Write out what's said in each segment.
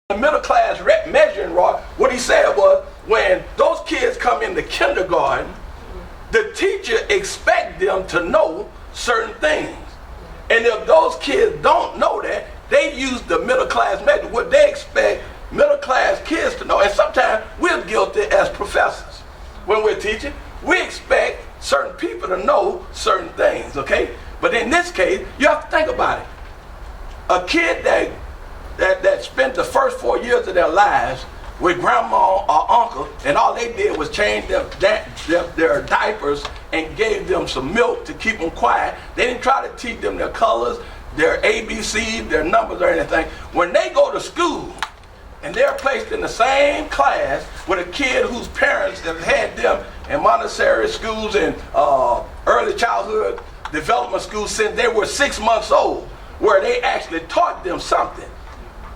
The middle class measuring rod, what he said was, when those kids come into kindergarten, the teacher expects them to know certain things. And if those kids don't know that, they use the middle class method, what they expect middle class kids to know. And sometimes we're guilty as professors. When we're teaching, we expect certain people to know certain things, okay? But in this case, you have to think about it. A kid that spent the first 4 years of their lives with grandma or uncle, and all they did was change their diapers and gave them some milk to keep them quiet. They didn't try to teach them their colors, their ABCs, their numbers or anything. When they go to school and they're placed in the same class with a kid whose parents have had them in Montessori schools and early childhood development schools since they were 6 months old, where they actually taught them something.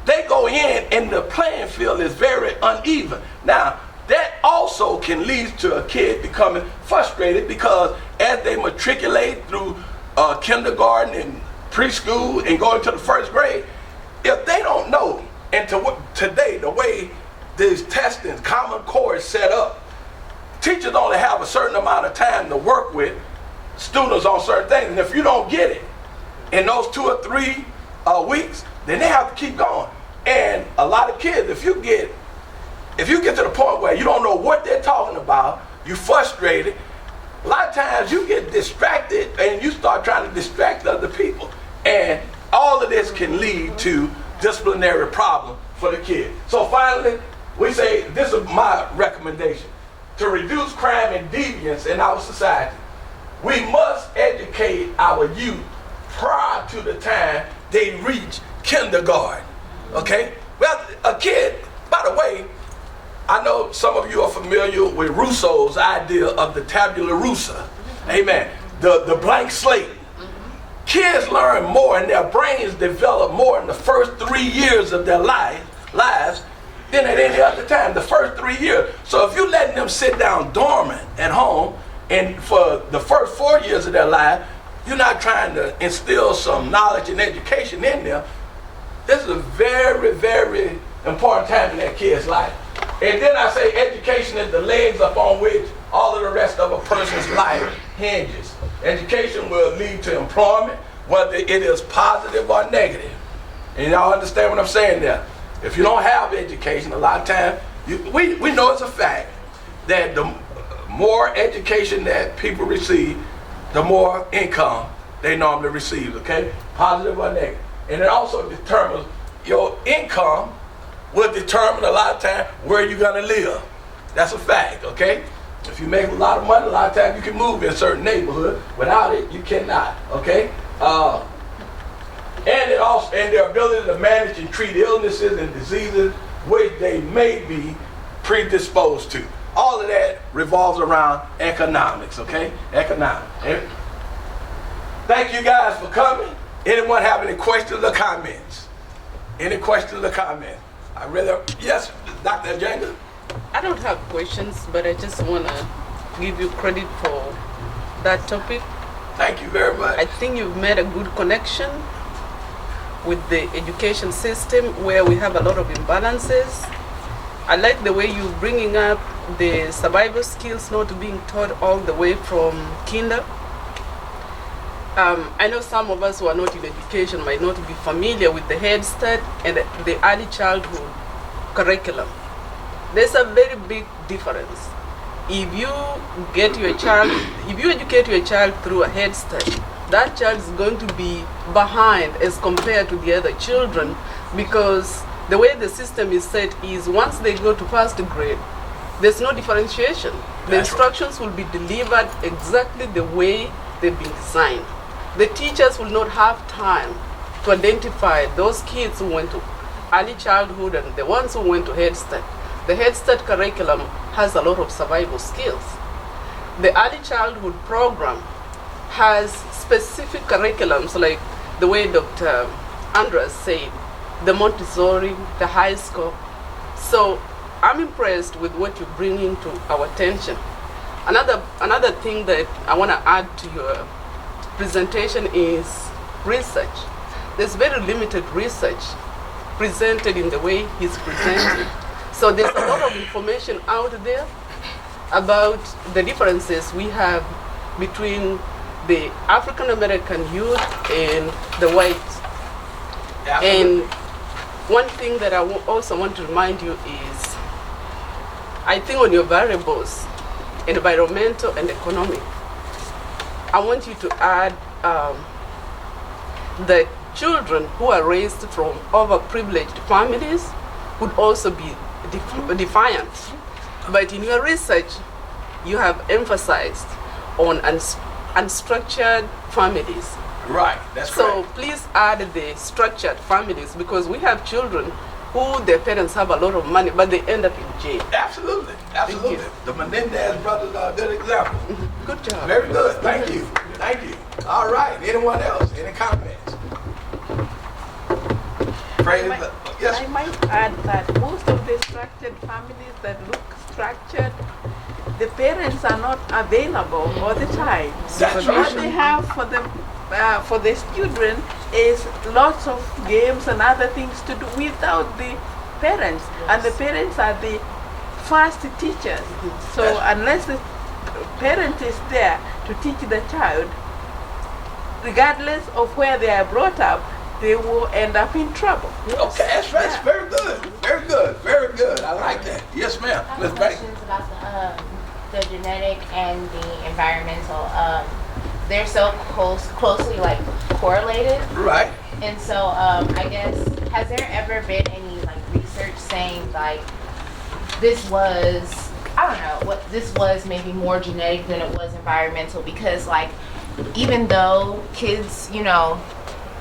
They go in and the playing field is very uneven. Now, that also can lead to a kid becoming frustrated, because as they matriculate through kindergarten and preschool and going to the first grade, if they don't know, and today the way these testing Common Core is set up, teachers only have a certain amount of time to work with students on certain things. And if you don't get it in those 2 or 3 weeks, then they have to keep going. And a lot of kids, if you get to the point where you don't know what they're talking about, you're frustrated, a lot of times you get distracted and you start trying to distract other people. And all of this can lead to disciplinary problem for the kid. So finally, we say, this is my recommendation: to reduce crime and deviance in our society, we must educate our youth prior to the time they reach kindergarten. Okay? Well, a kid, by the way, I know some of you are familiar with Rousseau's idea of the tabula rasa. Amen. The blank slate. Kids learn more and their brains develop more in the first 3 years of their lives than at any other time, the first 3 years. So if you're letting them sit down dormant at home, and for the first 4 years of their life, you're not trying to instill some knowledge and education in them, this is a very, very important time in that kid's life. And then I say education is the legs upon which all of the rest of a person's life hinges. Education will lead to employment, whether it is positive or negative. And y'all understand what I'm saying there? If you don't have education, a lot of times, we know it's a fact that the more education that people receive, the more income they normally receive, okay? Positive or negative. And it also determines your income will determine a lot of time where you're gonna live. That's a fact, okay? If you make a lot of money, a lot of times you can move in a certain neighborhood. Without it, you cannot, okay? And their ability to manage and treat illnesses and diseases which they may be predisposed to. All of that revolves around economics, okay? Economics. Thank you guys for coming. Anyone have any questions or comments? Any questions or comments? Yes, Dr. Ajanga? I don't have questions, but I just want to give you credit for that topic. Thank you very much. I think you've made a good connection with the education system where we have a lot of imbalances. I like the way you're bringing up the survival skills not being taught all the way from kinder. I know some of us who are not in education might not be familiar with the Head Start and the early childhood curriculum. There's a very big difference. If you educate your child through a Head Start, that child is going to be behind as compared to the other children, because the way the system is set is once they go to first grade, there's no differentiation. The instructions will be delivered exactly the way they've been designed. The teachers will not have time to identify those kids who went to early childhood and the ones who went to Head Start. The Head Start curriculum has a lot of survival skills. The early childhood program has specific curriculums, like the way Dr. Andrus said, the Montessori, the high school. So I'm impressed with what you're bringing to our attention. Another thing that I want to add to your presentation is research. There's very limited research presented in the way he's presented. So there's a lot of information out there about the differences we have between the African American youth and the whites. Absolutely. And one thing that I also want to remind you is, I think on your variables, environmental and economic, I want you to add that children who are raised from overprivileged families would also be defiant. But in your research, you have emphasized on unstructured families. Right, that's So correct. please add the structured families, because we have children who their parents have a lot of money, but they end up in jail. Absolutely, absolutely. you. The Menendez brothers are a good example. Good job. Very good, thank you, thank you. All right, anyone else, any comments? Praise the, yes, I might add that most of the structured families that look structured, the parents are not available all the time. That's What right. they have for the children is lots of games and other things to do without the parents. And the parents are the first teachers. So unless the parent is there to teach the child, regardless of where they are brought up, they will end up in trouble. okay, that's very good, very good, very good. I like that. Yes, ma'am. I Ms. have Banks. questions about the genetic and the environmental. They're so closely like correlated, Right. and so I guess, has there ever been any like research saying like this was, I don't know, what this was maybe more genetic than it was environmental? Because like even though kids, you know,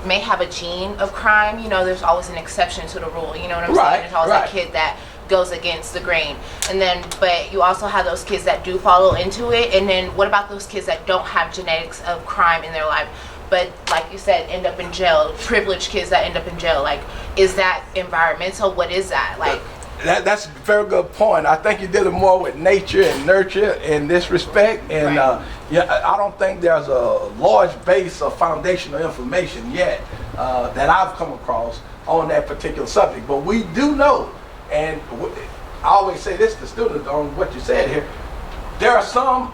may have a gene of crime, you know, there's always an exception to the rule. You know what I'm Right, saying? There's always right. a kid that goes against the grain. And then, but you also have those kids that do follow into it. And then what about those kids that don't have genetics of crime in their life, but like you said, end up in jail, privileged kids that end up in jail? Like, is that environmental? What is that? Like, That's a very good point. I think you're dealing more with nature and nurture in this respect. And Right. yeah, I don't think there's a large base of foundational information yet that I've come across on that particular subject. But we do know, and I always say this to students on what you said here, there are some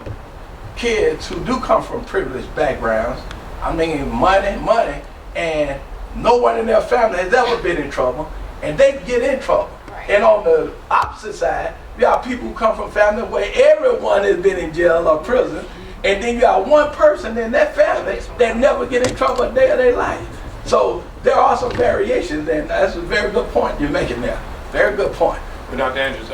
kids who do come from privileged backgrounds. I mean, money, and no one in their family has ever been in trouble, and they get in trouble. Right. And on the opposite side, you have people who come from families where everyone has been in jail or prison, and then you have one person in that family that never get in trouble a day of their life. So there are some variations, and that's a very good point you're making there. Very good point. But Dr. Andrus,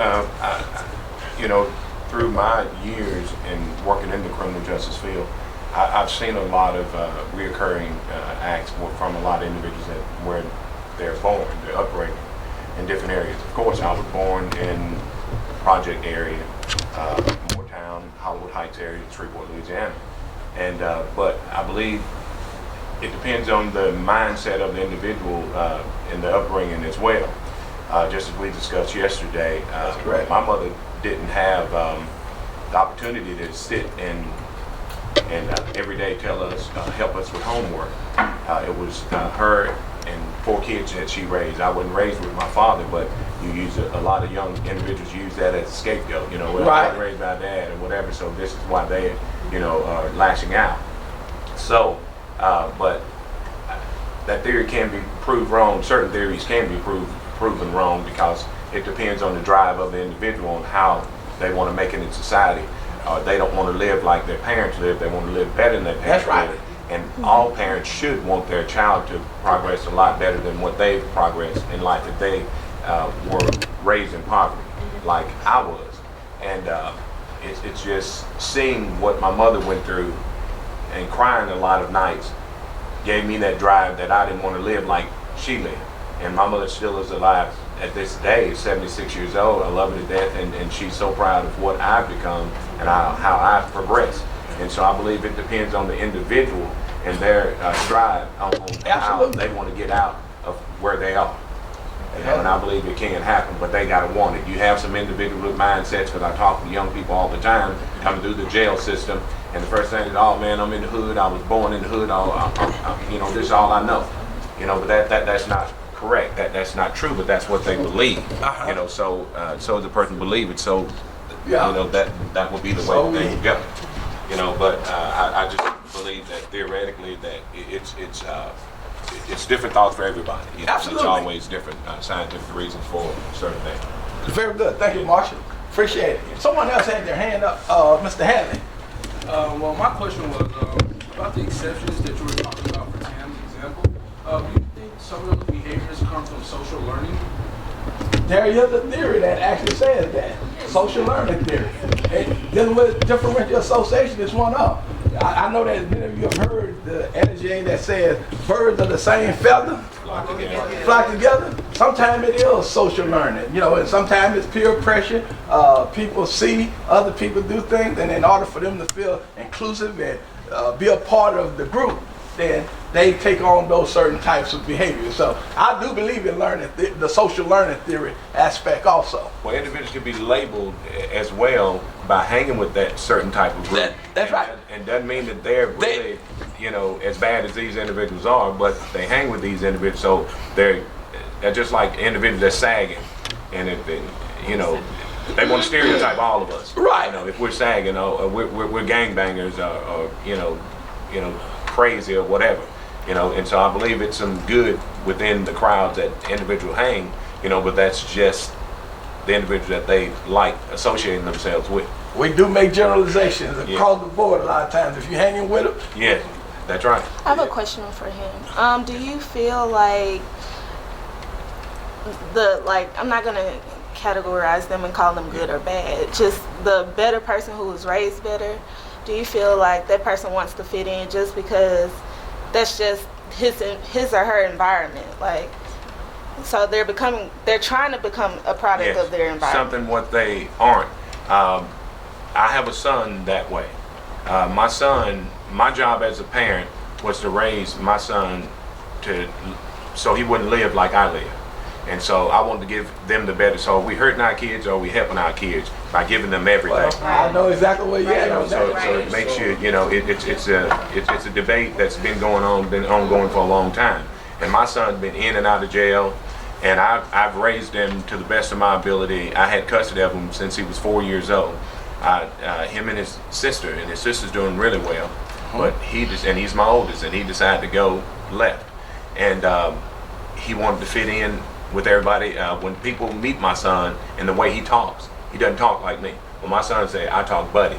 you know, through my years in working in the criminal justice field, I've seen a lot of reoccurring acts from a lot of individuals that where they're born, their upbringing in different areas. Of course, I was born in Project area, Moortown, Hollywood Heights area, Shreveport, Louisiana. And but I believe it depends on the mindset of the individual and the upbringing as well. Just as we discussed yesterday, That's correct. my mother didn't have the opportunity to sit and every day tell us, help us with homework. It was her and 4 kids that she raised. I wasn't raised with my father, but you use a lot of young individuals use that as a scapegoat. You know, well, I was Right. raised by dad or whatever, so this is why they, you know, are lashing out. So, but that theory can be proved wrong. Certain theories can be proven wrong because it depends on the drive of the individual on how they want to make it in society. They don't want to live like their parents live. They want to live better than their parents That's right. live. And all parents should want their child to progress a lot better than what they've progressed in life if they were raised in poverty, like I was. And it's just seeing what my mother went through and crying a lot of nights gave me that drive that I didn't want to live like she lived. And my mother still is alive at this day, 76 years old. I love her to death, and she's so proud of what I've become and how I've progressed. And so I believe it depends on the individual and their drive on how Absolutely. they want to get out of where they are. And I believe it can happen, but they got to want it. You have some individual mindsets, because I talk to young people all the time coming through the jail system, and the first thing is, oh man, I'm in the hood, I was born in the hood, you know, this is all I know. You know, but that's not correct. That's not true, but that's what they believe. Uh-huh. You know, so the person believe it. So Yeah. you know that would be the way So they would go. You know, but I just believe that theoretically that it's different thoughts for everybody. You know, Absolutely. It's always different scientific reasons for certain things. Very good. Thank you, Marshall. Appreciate it. Someone else had their hand up. Mr. Hadley. Well, my question was about the exceptions that you were talking about for Tam's example. Do you think some of those behaviors come from social learning? There is a theory that actually says that. Social learning theory. And dealing with differential association is one of them. I know that many of you have heard the energy that says birds of the same feather flock together. Sometimes it is social learning, you know, and sometimes it's peer pressure. People see other people do things, and in order for them to feel inclusive and be a part of the group, then they take on those certain types of behaviors. So I do believe in learning, the social learning theory aspect also. Well, individuals can be labeled as well by hanging with that certain type of group. That's right. And doesn't mean that they're really, you know, as bad as these individuals are, but they hang with these individuals, so they're just like individuals that's sagging, and you know, they want to stereotype all of us. Right. You know, if we're sagging, or we're gangbangers, or you know, crazy or whatever. You know, and so I believe it's some good within the crowds that individual hang, you know, but that's just the individual that they like associating themselves with. We do make generalizations across the board a lot of times. If you're hanging with them, Yeah, that's right. I have a question for him. Do you feel like I'm not gonna categorize them and call them good or bad, just the better person who was raised better, do you feel like that person wants to fit in just because that's just his or her environment? Like, so they're trying to become a product of their environment. Something what they aren't. I have a son that way. My job as a parent was to raise my son so he wouldn't live like I live. And so I wanted to give them the better. So are we hurting our kids, or are we helping our kids by giving them everything? well, I know exactly where you're at on So that. it makes you, you know, it's a debate that's been ongoing for a long time. And my son's been in and out of jail, and I've raised him to the best of my ability. I had custody of him since he was 4 years old. Him and his sister's doing really well, but he's my oldest, and he decided to go left, and he wanted to fit in with everybody. When people meet my son and the way he talks, he doesn't talk like me. When my son say, I talk buddy.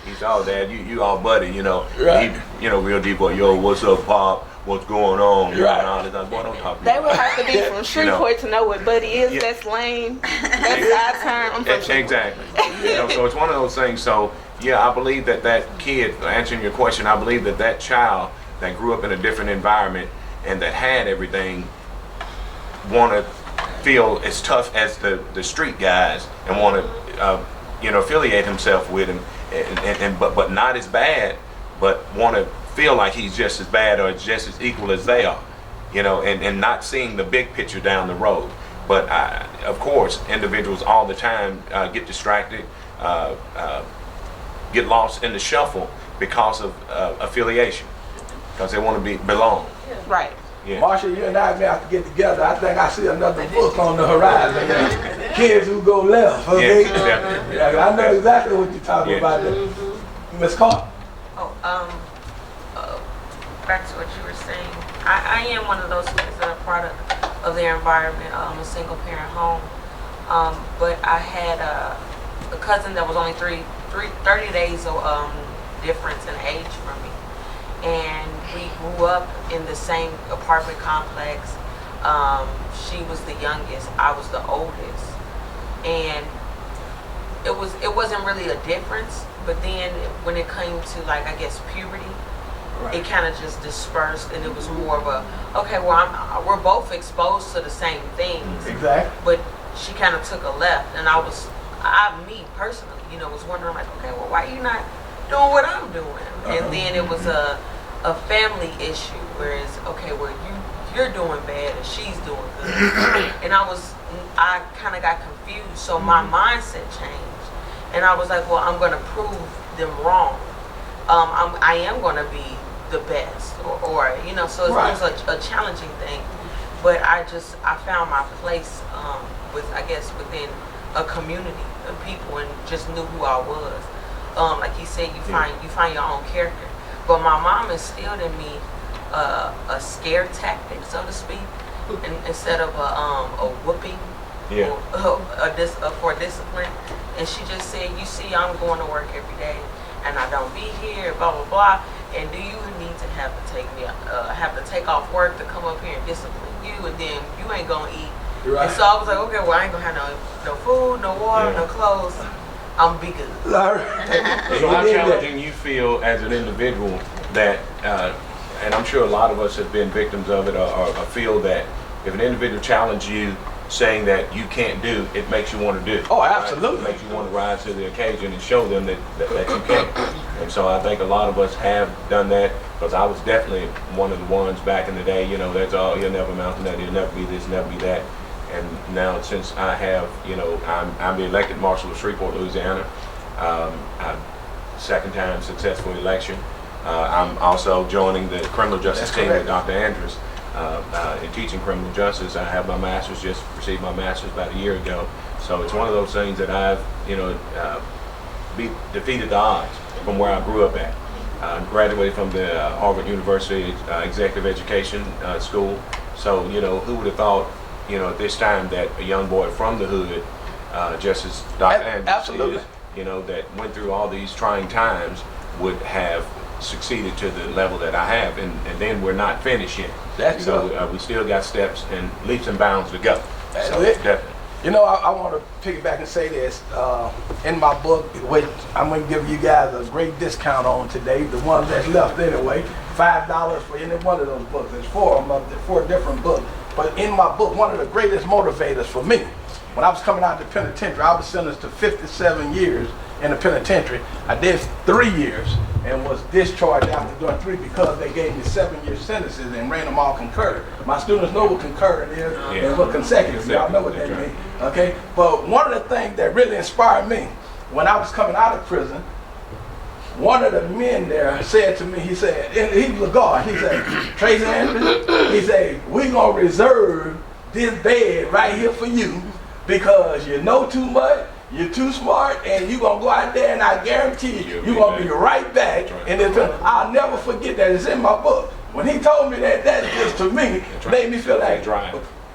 He's all, Dad, you all buddy, you know. Right. He, real deep, boy, yo, what's up, Pop? What's going on? Right. And all this. Boy, don't talk to me. They would have to be from Shreveport to know what buddy is. Yeah. That's lame. That's our term. I'm from Shreveport. Exactly. So it's one of those things. So yeah, I believe that kid, answering your question, I believe that child that grew up in a different environment and that had everything want to feel as tough as the street guys and want to affiliate himself with him, but not as bad, but want to feel like he's just as bad or just as equal as they are, and not seeing the big picture down the road. But of course, individuals all the time get distracted, get lost in the shuffle because of affiliation, because they want to belong. Right. Yeah. Marshall, you and I may have to get together. I think I see another book on the horizon. Kids who go left. Okay? Definitely. Yeah, I know exactly what you're talking about there. Miss Carter. Back to what you were saying. I am one of those kids that are product of their environment, a single parent home. But I had a cousin that was only 30 days of difference in age from me. And we grew up in the same apartment complex. She was the youngest, I was the oldest. And it wasn't really a difference, but then when it came to, like, I guess, puberty, it kind of just dispersed, and it was more of a, okay, well, we're both exposed to the same things. Exactly. But she kind of took a left, and me personally, was wondering, like, okay, well, why are you not doing what I'm doing? And then it was a family issue, whereas, okay, well, you're doing bad and she's doing good. And I kind of got confused, so my mindset changed. And I was like, well, I'm going to prove them wrong. I am going to be the best, or so it was a challenging thing. but I found my place within a community of people and just knew who I was. Like he said, you find your own character. But my mom instilled in me a scare tactic, so to speak, and instead of a whooping for discipline. And she just said, you see, I'm going to work every day, and I don't be here, blah blah blah. And do you need to have to take off work to come up here and discipline you, and then you ain't gonna eat? Right. And so I was like, okay, well I ain't gonna have no food, no water, no clothes. I'm be good. So how challenging you feel as an individual that, and I'm sure a lot of us have been victims of it, or feel that if an individual challenges you saying that you can't do, it makes you want to do. Oh, absolutely. Right? It makes you want to rise to the occasion and show them that you can. And so I think a lot of us have done that, because I was definitely one of the ones back in the day, that's all, you'll never amount to that, you'll never be this, never be that. And now since I have, I'm the elected Marshal of Shreveport, Louisiana, second time successful election. I'm also joining the criminal justice team with Dr. Andrus. In teaching criminal justice. I have my master's, just received my master's about a year ago. So it's one of those things that I've, defeated the odds from where I grew up at. Graduated from the Harvard University Executive Education School. So, who would have thought, at this time that a young boy from the hood, just as Dr. Andrus is, that went through all these trying times, would have succeeded to the level that I have, and then we're not finished yet. We still got steps and leaps and bounds to go. Definitely. I want to piggyback and say this. In my book, which I'm going to give you guys a great discount on today, the ones that's left anyway, $5 for any one of those books. There's 4 of them, 4 different books. But in my book, one of the greatest motivators for me, when I was coming out of the penitentiary, I was sentenced to 57 years in the penitentiary. I did 3 years and was discharged after doing 3 because they gave me 7-year sentences and ran them all concurrent. My students know what concurrent is and what consecutive. Y'all know what that means. Okay? But one of the things that really inspired me, when I was coming out of prison, one of the men there said to me, he said, and he was a guard, he said, Tracy Andrus, he said, we're going to reserve this bed right here for you because you know too much, you're too smart, and you're going to go out there, and I guarantee you're going to be right back. And I'll never forget that. It's in my book. When he told me that just to me made me feel like,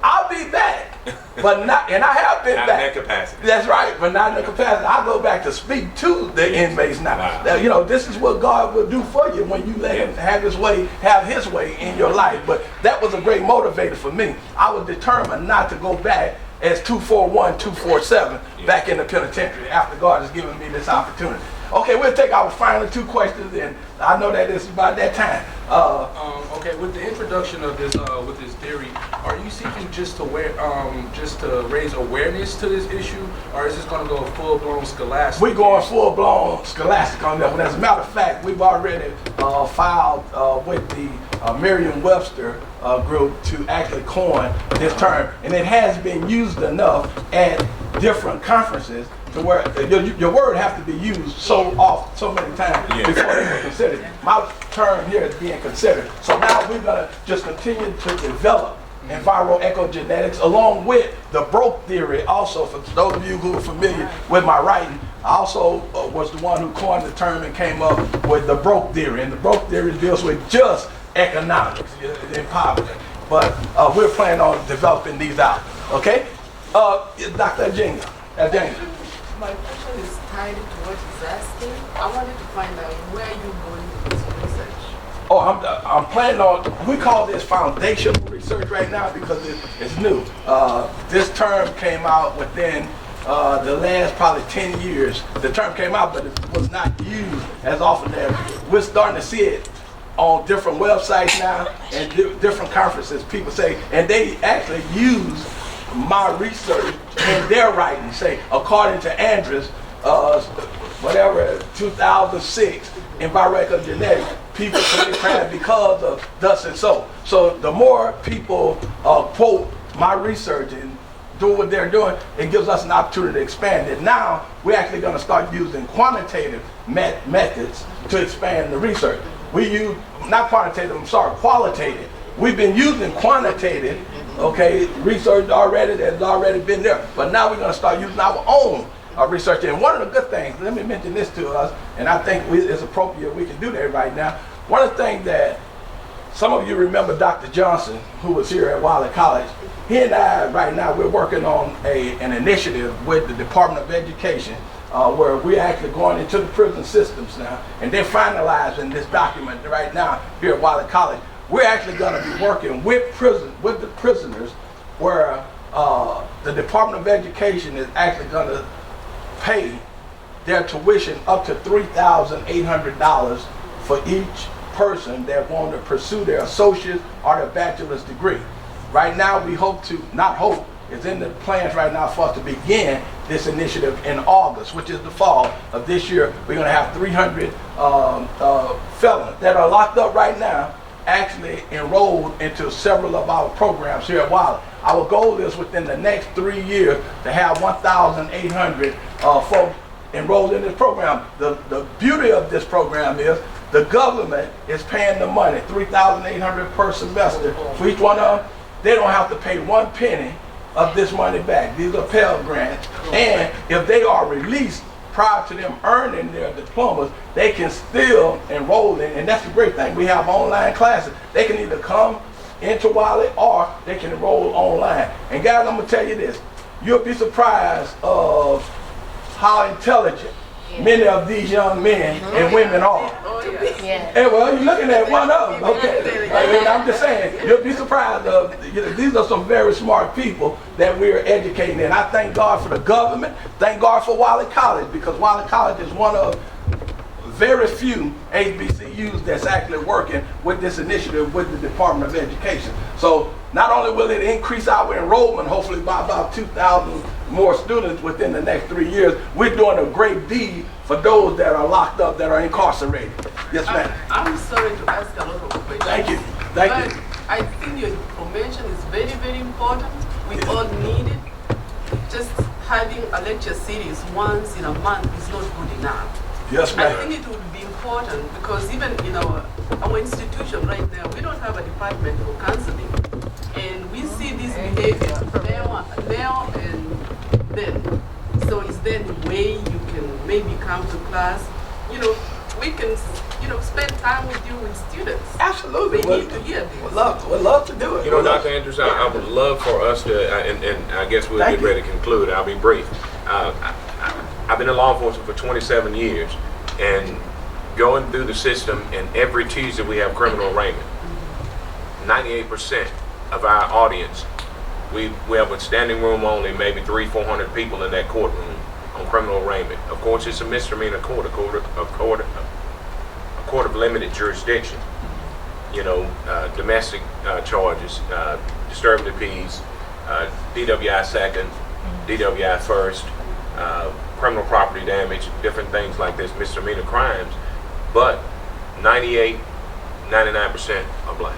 I'll be back. But not, and I have been not back. In that capacity. That's right, but not in the capacity. I go back to speak to the inmates now. Wow. Now, this is what God will do for you when you let Him have His way in your life. But that was a great motivator for me. I was determined not to go back as 241, 247 back in the penitentiary after God has given me this opportunity. Okay, we'll take our final 2 questions, and I know that it's about that time. Okay, with the introduction of this, with this theory, are you seeking just to raise awareness to this issue, or is this going to go full-blown scholastic? We're going full-blown scholastic on that one. As a matter of fact, we've already filed with the Merriam-Webster group to actually coin this term, and it has been used enough at different conferences to where your word has to be used so many times before it's considered. My term here is being considered. So now we're going to just continue to develop enviroecogenetics along with the broke theory. Also, for those of you who are familiar with my writing, I also was the one who coined the term and came up with the broke theory. And the broke theory deals with just economics and poverty. But we're planning on developing these out. Okay? Dr. Ajinga. My question is tied to what he's asking. I wanted to find out where you're going with this research. Oh, I'm planning on, we call this foundational research right now because it's new. This term came out within the last probably 10 years. The term came out, but it was not used as often as we're starting to see it on different websites now and different conferences. People say, and they actually use my research in their writing, say, according to Andrus, 2006, Enviroecogenetics, people commit crime because of thus and so. So the more people quote my research and do what they're doing, it gives us an opportunity to expand it. Now, we're actually going to start using quantitative methods to expand the research. We use, not quantitative, I'm sorry, qualitative. We've been using quantitative okay, research already that's already been there. But now we're going to start using our own research. And one of the good things, let me mention this to us, and I think it's appropriate we can do that right now. One of the things that some of you remember Dr. Johnson, who was here at Wiley College. He and I, right now, we're working on an initiative with the Department of Education where we're actually going into the prison systems now, and they're finalizing this document right now here at Wiley College. We're actually going to be working with the prisoners, where the Department of Education is actually going to pay their tuition up to $3,800 for each person that want to pursue their associate's or their bachelor's degree. Right now, we hope to, not hope, it's in the plans right now for us to begin this initiative in August, which is the fall of this year. We're going to have 300 felons that are locked up right now actually enrolled into several of our programs here at Wiley. Our goal is within the next 3 years to have 1,800 folks enrolled in this program. The beauty of this program is the government is paying the money, $3,800 per semester for each one of them. They don't have to pay 1 penny of this money back. These are Pell Grants. And if they are released prior to them earning their diplomas, they can still enroll in, and that's the great thing. We have online classes. They can either come into Wiley or they can enroll online. And guys, I'm gonna tell you this, you'll be surprised of how intelligent many of these young men and women are. Yeah. And well, you're looking at one of them, okay? And I'm just saying, you'll be surprised of, these are some very smart people that we're educating. And I thank God for the government, thank God for Wiley College, because Wiley College is one of very few HBCUs that's actually working with this initiative with the Department of Education. So not only will it increase our enrollment, hopefully by about 2,000 more students within the next 3 years, we're doing a great deed for those that are locked up, that are incarcerated. Yes, ma'am. I'm sorry to ask a lot of questions. Thank you. Thank you. I think your information is very, very important. We all need it. Just having a lecture series once in a month is not good enough. Yes, I ma'am. think it would be important because even in our institution right now, we don't have a department for counseling. And we see this behavior now and then. So is there a way you can maybe come to class? We can, spend time with you with students. Absolutely. They need to hear this. Would love to do it. Dr. Andrus, I would love for us to, and I guess we'll get ready to conclude. I'll be brief. I've been in law enforcement for 27 years, and going through the system, and every Tuesday we have criminal arraignment. 98% of our audience, we have a standing room only, maybe 300-400 people in that courtroom on criminal arraignment. Of course, it's a misdemeanor court, a court of limited jurisdiction. Domestic charges, disturbing the peace, DWI second, DWI first, criminal property damage, different things like this, misdemeanor crimes, but 98, 99% are black.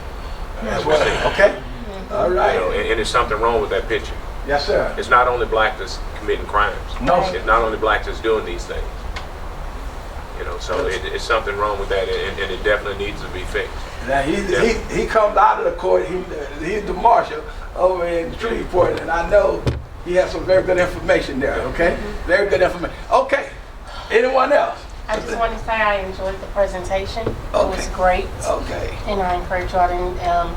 That's what okay. All right. And there's something wrong with that picture. Yes, sir. It's not only black that's committing crimes. No. It's not only black that's doing these things. So it's something wrong with that, and it definitely needs to be fixed. Now he comes out of the court. He's the marshal over in Shreveport, and I know he has some very good information there. Okay, very good information. Okay, anyone else? I just want to say I enjoyed the presentation. It Okay. was great. Okay. And I encourage y'all to